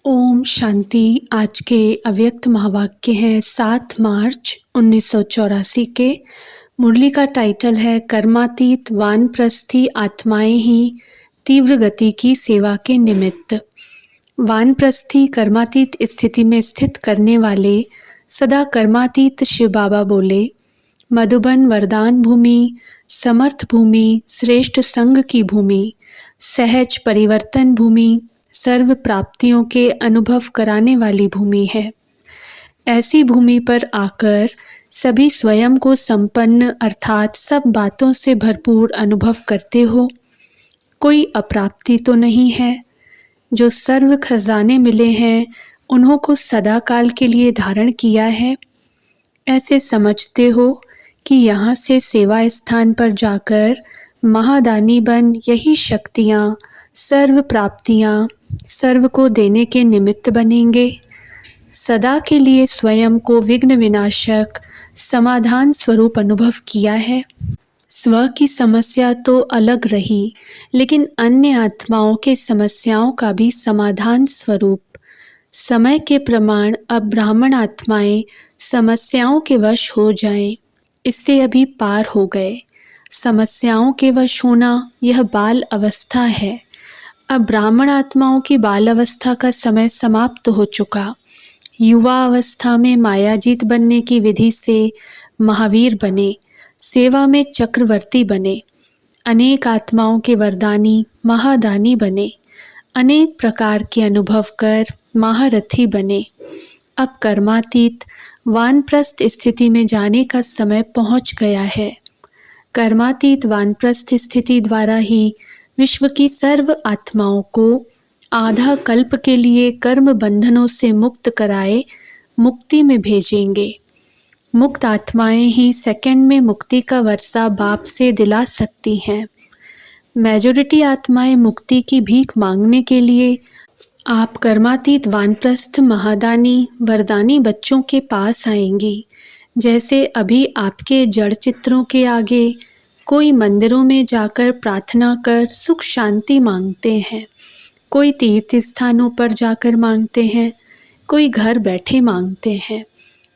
ओम शांति। आज के अव्यक्त महावाक्य हैं 7 मार्च 1984 के। मुरली का टाइटल है कर्मातीत वानप्रस्थी आत्माएं ही तीव्र गति की सेवा के निमित्त। वानप्रस्थी कर्मातीत स्थिति में स्थित करने वाले सदा कर्मातीत शिव बाबा बोले, मधुबन वरदान भूमि, समर्थ भूमि, श्रेष्ठ संग की भूमि, सहज परिवर्तन भूमि, सर्व प्राप्तियों के अनुभव कराने वाली भूमि है। ऐसी भूमि पर आकर सभी स्वयं को संपन्न अर्थात सब बातों से भरपूर अनुभव करते हो। कोई अप्राप्ति तो नहीं है। जो सर्व खजाने मिले हैं उन्हों को सदा काल के लिए धारण किया है। ऐसे समझते हो कि यहाँ से सेवा स्थान पर जाकर महादानी बन यही शक्तियाँ, सर्व प्राप्तियाँ सर्व को देने के निमित्त बनेंगे। सदा के लिए स्वयं को विघ्न विनाशक समाधान स्वरूप अनुभव किया है। स्व की समस्या तो अलग रही, लेकिन अन्य आत्माओं के समस्याओं का भी समाधान स्वरूप समय के प्रमाण अब ब्राह्मण आत्माएं समस्याओं के वश हो जाएं, इससे अभी पार हो गए। समस्याओं के वश होना यह बाल अवस्था है। अब ब्राह्मण आत्माओं की बाल अवस्था का समय समाप्त हो चुका। युवा अवस्था में मायाजीत बनने की विधि से महावीर बने, सेवा में चक्रवर्ती बने, अनेक आत्माओं के वरदानी महादानी बने, अनेक प्रकार के अनुभव कर महारथी बने। अब कर्मातीत वानप्रस्थ स्थिति में जाने का समय पहुंच गया है। कर्मातीत वानप्रस्थ स्थिति द्वारा ही विश्व की सर्व आत्माओं को आधा कल्प के लिए कर्म बंधनों से मुक्त कराए मुक्ति में भेजेंगे। मुक्त आत्माएं ही सेकंड में मुक्ति का वर्षा बाप से दिला सकती हैं। मेजॉरिटी आत्माएं मुक्ति की भीख मांगने के लिए आप कर्मातीत वानप्रस्थ महादानी वरदानी बच्चों के पास आएंगी। जैसे अभी आपके जड़ चित्रों के आगे कोई मंदिरों में जाकर प्रार्थना कर सुख शांति मांगते हैं, कोई तीर्थ स्थानों पर जाकर मांगते हैं, कोई घर बैठे मांगते हैं।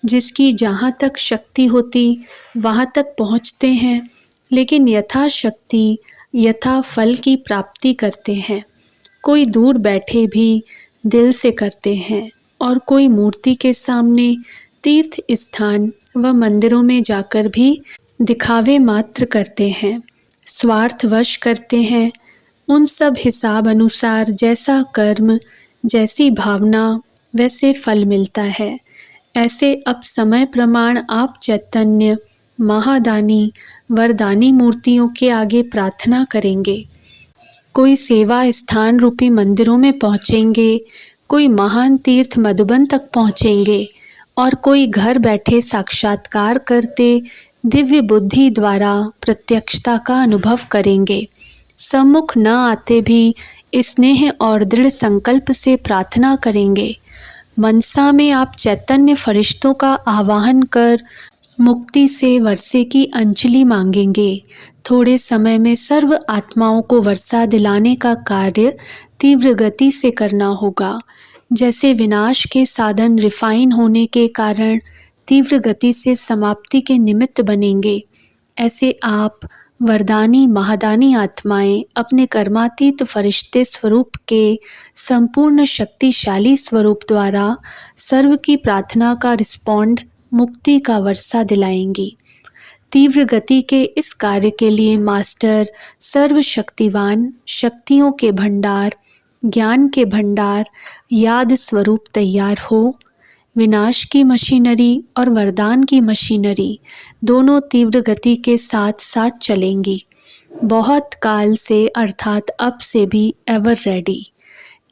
जिसकी जहाँ तक शक्ति होती वहाँ तक पहुँचते हैं, लेकिन यथाशक्ति यथा फल की प्राप्ति करते हैं। कोई दूर बैठे भी दिल से करते हैं और कोई मूर्ति के सामने तीर्थ स्थान व मंदिरों में जाकर भी दिखावे मात्र करते हैं, स्वार्थवश करते हैं। उन सब हिसाब अनुसार जैसा कर्म, जैसी भावना, वैसे फल मिलता है। ऐसे अब समय प्रमाण आप चैतन्य महादानी वरदानी मूर्तियों के आगे प्रार्थना करेंगे। कोई सेवा स्थान रूपी मंदिरों में पहुँचेंगे, कोई महान तीर्थ मधुबन तक पहुँचेंगे और कोई घर बैठे साक्षात्कार करते दिव्य बुद्धि द्वारा प्रत्यक्षता का अनुभव करेंगे। सम्मुख न आते भी स्नेह और दृढ़ संकल्प से प्रार्थना करेंगे। मनसा में आप चैतन्य फरिश्तों का आवाहन कर मुक्ति से वर्षे की अंजलि मांगेंगे। थोड़े समय में सर्व आत्माओं को वर्षा दिलाने का कार्य तीव्र गति से करना होगा। जैसे विनाश के साधन रिफाइन होने के कारण तीव्र गति से समाप्ति के निमित्त बनेंगे, ऐसे आप वरदानी महादानी आत्माएं अपने कर्मातीत फरिश्ते स्वरूप के संपूर्ण शक्तिशाली स्वरूप द्वारा सर्व की प्रार्थना का रिस्पॉन्ड मुक्ति का वर्षा दिलाएंगी। तीव्र गति के इस कार्य के लिए मास्टर सर्वशक्तिवान शक्तियों के भंडार, ज्ञान के भंडार, याद स्वरूप तैयार हो। विनाश की मशीनरी और वरदान की मशीनरी दोनों तीव्र गति के साथ साथ चलेंगी। बहुत काल से अर्थात अब से भी एवर रेडी।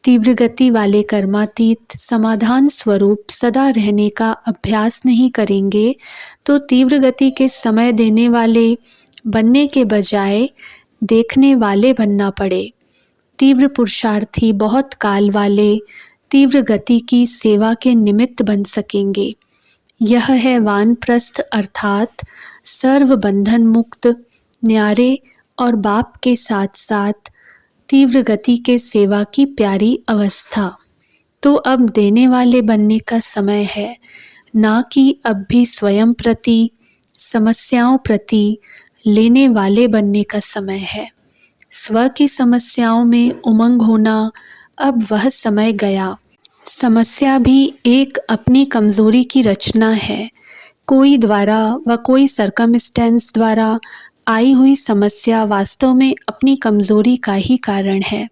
तीव्र गति वाले कर्मातीत समाधान स्वरूप सदा रहने का अभ्यास नहीं करेंगे तो तीव्र गति के समय देने वाले बनने के बजाय देखने वाले बनना पड़े। तीव्र पुरुषार्थी बहुत काल वाले तीव्र गति की सेवा के निमित्त बन सकेंगे। यह है वानप्रस्थ अर्थात सर्व बंधन मुक्त, न्यारे और बाप के साथ साथ तीव्र गति के सेवा की प्यारी अवस्था। तो अब देने वाले बनने का समय है, ना कि अब भी स्वयं प्रति, समस्याओं प्रति लेने वाले बनने का समय है। स्व की समस्याओं में उमंग होना, अब वह समय गया। समस्या भी एक अपनी कमज़ोरी की रचना है। कोई द्वारा व कोई सर्कमस्टेंस द्वारा आई हुई समस्या वास्तव में अपनी कमज़ोरी का ही कारण है।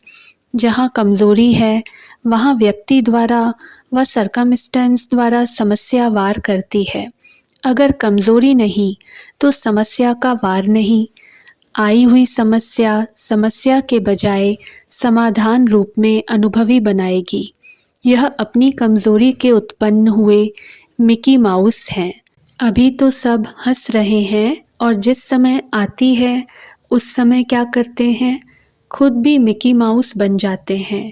जहाँ कमज़ोरी है वहाँ व्यक्ति द्वारा व सर्कमस्टेंस द्वारा समस्या वार करती है। अगर कमज़ोरी नहीं तो समस्या का वार नहीं। आई हुई समस्या समस्या के बजाय समाधान रूप में अनुभवी बनाएगी। यह अपनी कमज़ोरी के उत्पन्न हुए मिकी माउस हैं। अभी तो सब हंस रहे हैं और जिस समय आती है उस समय क्या करते हैं, खुद भी मिकी माउस बन जाते हैं।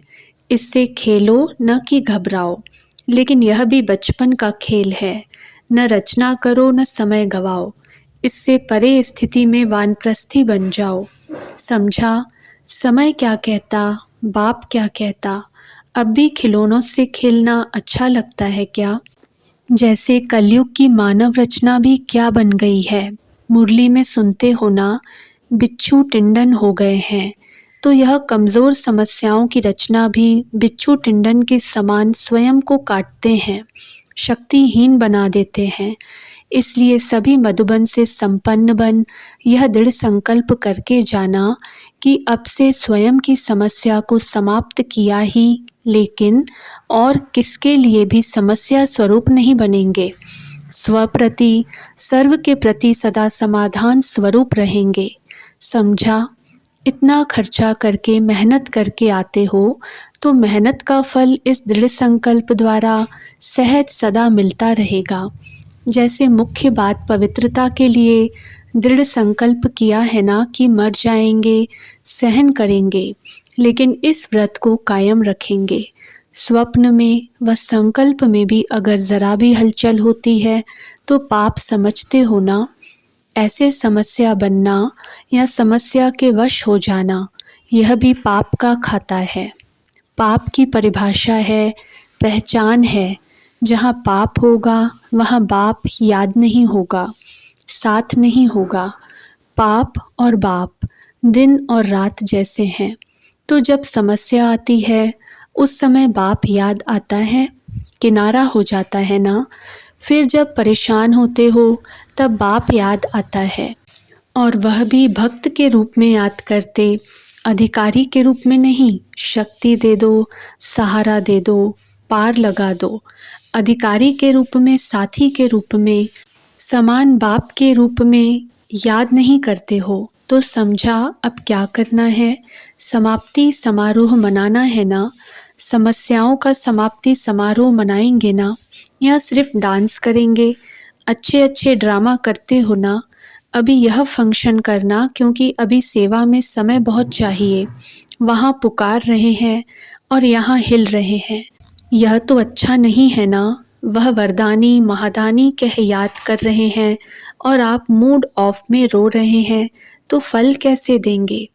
इससे खेलो न कि घबराओ, लेकिन यह भी बचपन का खेल है। न रचना करो न समय गवाओ, इससे परे स्थिति में वानप्रस्थी बन जाओ। समझा, समय क्या कहता, बाप क्या कहता, अब भी खिलौनों से खेलना अच्छा लगता है क्या? जैसे कलयुग की मानव रचना भी क्या बन गई है। मुरली में सुनते हो ना, बिच्छू टिंडन हो गए हैं। तो यह कमज़ोर समस्याओं की रचना भी बिच्छू टिंडन के समान स्वयं को काटते हैं, शक्तिहीन बना देते हैं। इसलिए सभी मधुबन से संपन्न बन यह दृढ़ संकल्प करके जाना कि अब से स्वयं की समस्या को समाप्त किया ही, लेकिन और किसके लिए भी समस्या स्वरूप नहीं बनेंगे। स्व प्रति, सर्व के प्रति सदा समाधान स्वरूप रहेंगे। समझा, इतना खर्चा करके मेहनत करके आते हो तो मेहनत का फल इस दृढ़ संकल्प द्वारा सहज सदा मिलता रहेगा। जैसे मुख्य बात पवित्रता के लिए दृढ़ संकल्प किया है ना कि मर जाएंगे, सहन करेंगे, लेकिन इस व्रत को कायम रखेंगे। स्वप्न में व संकल्प में भी अगर ज़रा भी हलचल होती है तो पाप समझते हो ना। ऐसे समस्या बनना या समस्या के वश हो जाना, यह भी पाप का खाता है। पाप की परिभाषा है, पहचान है। जहाँ पाप होगा वहाँ बाप याद नहीं होगा, साथ नहीं होगा। पाप और बाप दिन और रात जैसे हैं। तो जब समस्या आती है उस समय बाप याद आता है, किनारा हो जाता है ना। फिर जब परेशान होते हो तब बाप याद आता है, और वह भी भक्त के रूप में याद करते, अधिकारी के रूप में नहीं। शक्ति दे दो, सहारा दे दो, पार लगा दो। अधिकारी के रूप में, साथी के रूप में, समान बाप के रूप में याद नहीं करते हो तो समझा अब क्या करना है। समाप्ति समारोह मनाना है ना। समस्याओं का समाप्ति समारोह मनाएंगे ना, या सिर्फ डांस करेंगे। अच्छे अच्छे ड्रामा करते हो ना। अभी यह फंक्शन करना क्योंकि अभी सेवा में समय बहुत चाहिए। वहाँ पुकार रहे हैं और यहाँ हिल रहे हैं, यह तो अच्छा नहीं है ना। वह वरदानी महादानी कह याद कर रहे हैं और आप मूड ऑफ में रो रहे हैं, तो फल कैसे देंगे।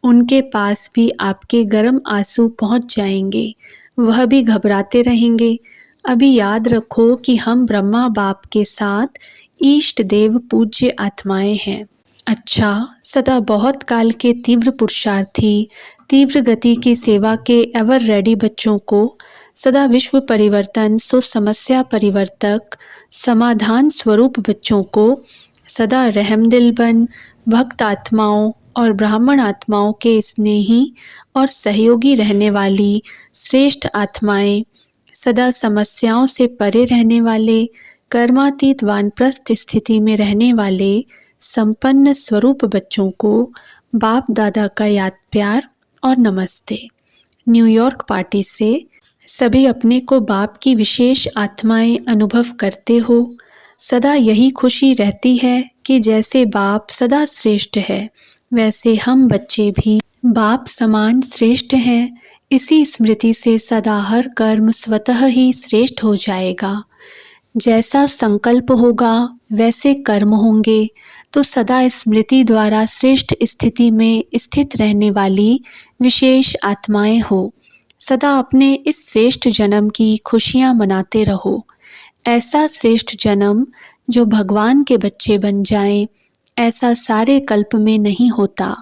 उनके पास भी आपके गर्म आंसू पहुँच जाएंगे, वह भी घबराते रहेंगे। अभी याद रखो कि हम ब्रह्मा बाप के साथ इष्ट देव पूज्य आत्माएं हैं। अच्छा, सदा बहुत काल के तीव्र पुरुषार्थी, तीव्र गति की सेवा के एवर रेडी बच्चों को सदा विश्व परिवर्तन, सो समस्या परिवर्तक, समाधान स्वरूप बच्चों को सदा रहमदिल बन भक्त आत्माओं और ब्राह्मण आत्माओं के स्नेही और सहयोगी रहने वाली श्रेष्ठ आत्माएं, सदा समस्याओं से परे रहने वाले, कर्मातीत वानप्रस्थ स्थिति में रहने वाले संपन्न स्वरूप बच्चों को बाप दादा का याद प्यार और नमस्ते। न्यूयॉर्क पार्टी से सभी अपने को बाप की विशेष आत्माएं अनुभव करते हो। सदा यही खुशी रहती है कि जैसे बाप सदा श्रेष्ठ है, वैसे हम बच्चे भी बाप समान श्रेष्ठ हैं। इसी स्मृति से सदा हर कर्म स्वतः ही श्रेष्ठ हो जाएगा। जैसा संकल्प होगा वैसे कर्म होंगे। तो सदा स्मृति द्वारा श्रेष्ठ स्थिति में स्थित रहने वाली विशेष आत्माएं हो। सदा अपने इस श्रेष्ठ जन्म की खुशियाँ मनाते रहो। ऐसा श्रेष्ठ जन्म जो भगवान के बच्चे बन जाएं, ऐसा सारे कल्प में नहीं होता।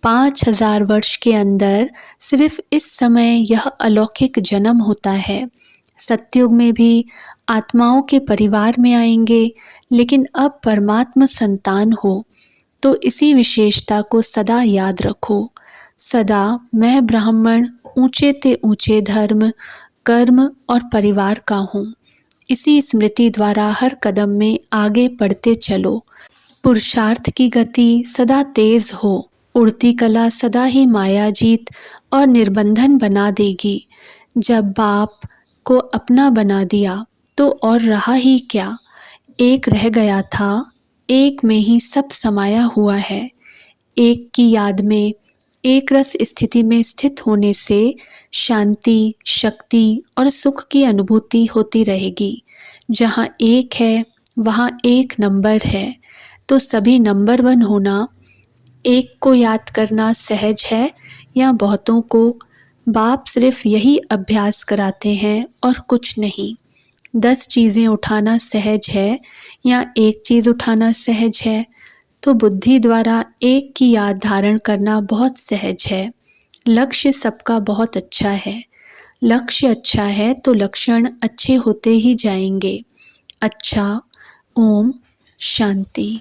5000 वर्ष के अंदर सिर्फ इस समय यह अलौकिक जन्म होता है। सतयुग में भी आत्माओं के परिवार में आएंगे, लेकिन अब परमात्मा संतान हो तो इसी विशेषता को सदा याद रखो। सदा मैं ब्राह्मण ऊंचे ते ऊंचे धर्म, कर्म और परिवार का हूँ। इसी स्मृति द्वारा हर कदम में आगे बढ़ते चलो। पुरुषार्थ की गति सदा तेज हो। उड़ती कला सदा ही माया जीत और निर्बंधन बना देगी। जब बाप को अपना बना दिया तो और रहा ही क्या। एक रह गया था, एक में ही सब समाया हुआ है। एक की याद में, एक रस स्थिति में स्थित होने से शांति, शक्ति और सुख की अनुभूति होती रहेगी। जहाँ एक है वहाँ एक नंबर है, तो सभी नंबर 1 होना। एक को याद करना सहज है या बहुतों को? बाप सिर्फ यही अभ्यास कराते हैं और कुछ नहीं। 10 चीज़ें उठाना सहज है या एक चीज़ उठाना सहज है? तो बुद्धि द्वारा एक की याद धारण करना बहुत सहज है। लक्ष्य सबका बहुत अच्छा है। लक्ष्य अच्छा है तो लक्षण अच्छे होते ही जाएंगे। अच्छा, ओम शांति।